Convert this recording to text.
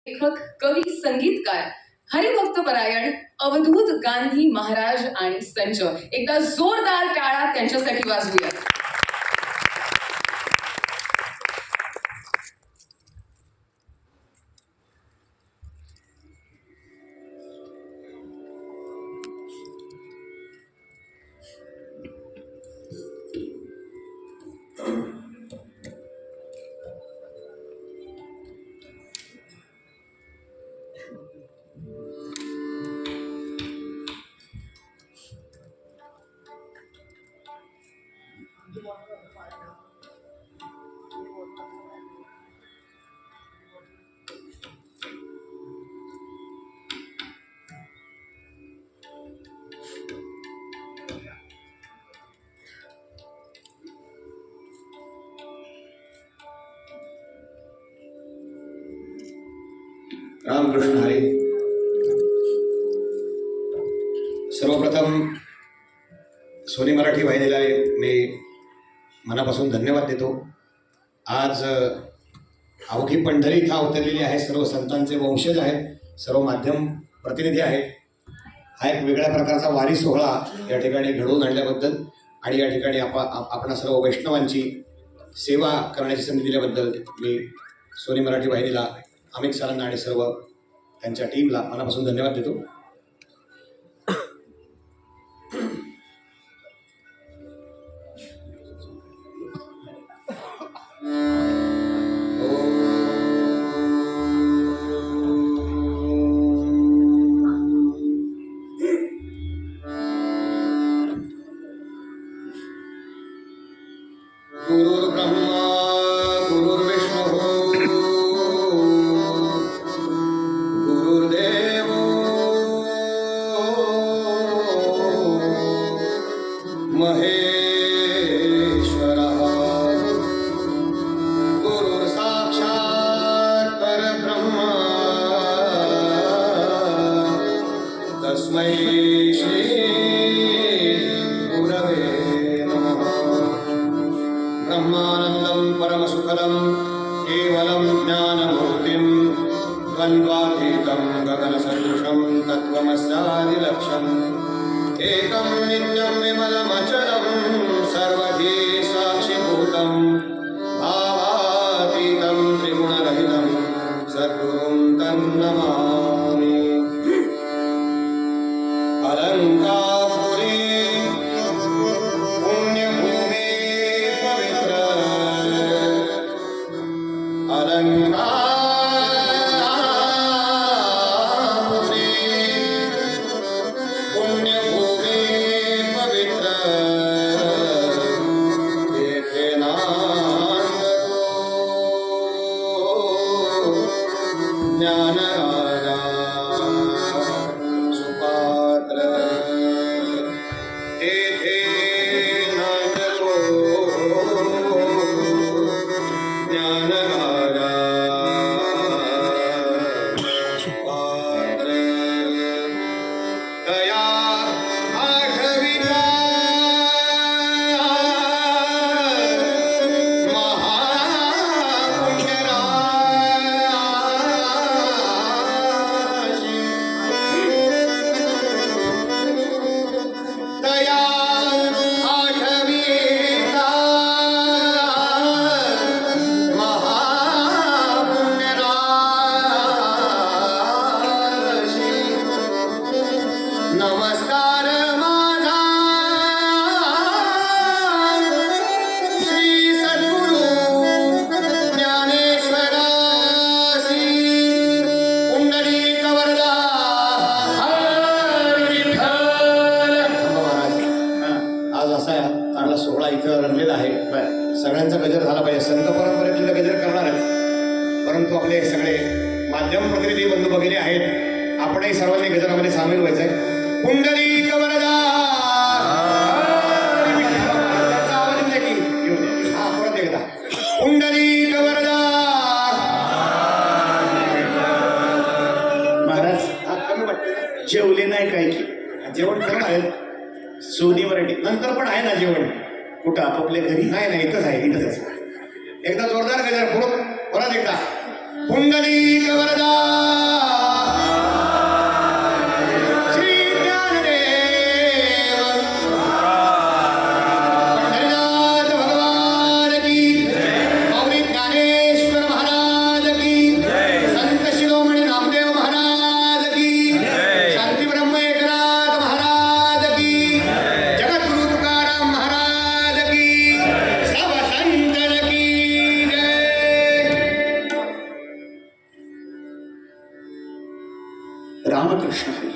लेखक, कवी, संगीतकार, हरिभक्तपरायण अवधूत गांधी महाराज आणि संच. एकदा जोरदार टाळ्या त्यांच्यासाठी वाजवूया. रामकृष्ण हरी. सर्वप्रथम सोनी मराठी वाहिनीला मी मनापासून धन्यवाद देतो. आज अवघी पंढरी इथं अवतरलेली आहे. सर्व संतांचे वंशज आहेत, सर्व माध्यम प्रतिनिधी आहेत. हा एक वेगळ्या प्रकारचा वारी सोहळा या ठिकाणी घडवून आणल्याबद्दल आणि या ठिकाणी आपणा सर्व वैष्णवांची सेवा करण्याची संधी दिल्याबद्दल मी सोनी मराठी वाहिनीला, अमित सरांना आणि सर्व त्यांच्या टीमला मनापासून धन्यवाद देतो. गुरुर्ब्रह्मा गुरुर्विष्णु गुरुर्देव महेश्वरः गुरुर्साक्षात् परब्रह्म तस्मै श्री गुरवे नमः. ब्रह्मानन्दं परमसुखदं केवलं ज्ञानमूर्तिं द्वन्द्वातीतं गगनसदृशं तत्त्वमस्यादिलक्ष्यम् एकं नित्यं विमलमचलं सर्वधी साक्षिभूतं भावातीतं त्रिगुणरहितं सद्गुरुं तन्नमामि. अलङ्कारपुरी पुण्यभूमि पवित्र अलङ्कारपुरी पुण्यभूमि पवित्र येथे नांदतो ज्ञानराजा सुपात्र. तेथे नांदतो ज्ञानराजा सुपात्र. दया आठविता महापुण्यराशी. दया आठविता महापुण्यराशी. नमस्कार माझा श्री सद्गुरु ज्ञानेश्वरासी. पुंडलिक वरदा हरी विठ्ठल. महाराज, आज असा चांगला सोहळा इथं रंगलेला आहे. सगळ्यांचा गजर झाला पाहिजे. संत परंपरेतले गजर करणार आहेत, परंतु आपले सगळे माध्यम प्रतिनिधी बंधू भगिनी आहेत. आपणही सर्वांनी गजरामध्ये सामील व्हायचंय. पुंडलिक वरदा हरी विठ्ठल. त्याचा आवाज येऊ दे की येऊ दे. हा, परत एकदा पुंडलिक वरदा. महाराज हा, कमी वाटतं. जेवले नाही काय की जेवण करणार आहेत. सोनी मराठी नंतर पण आहे ना जेवण. कुठं आपापल्या घरी? नाही नाही, इथंच आहे, इथंच. एकदा जोरदार गजर परत एकदा. पुंडलिक वरदा रामकृष्ण हरी.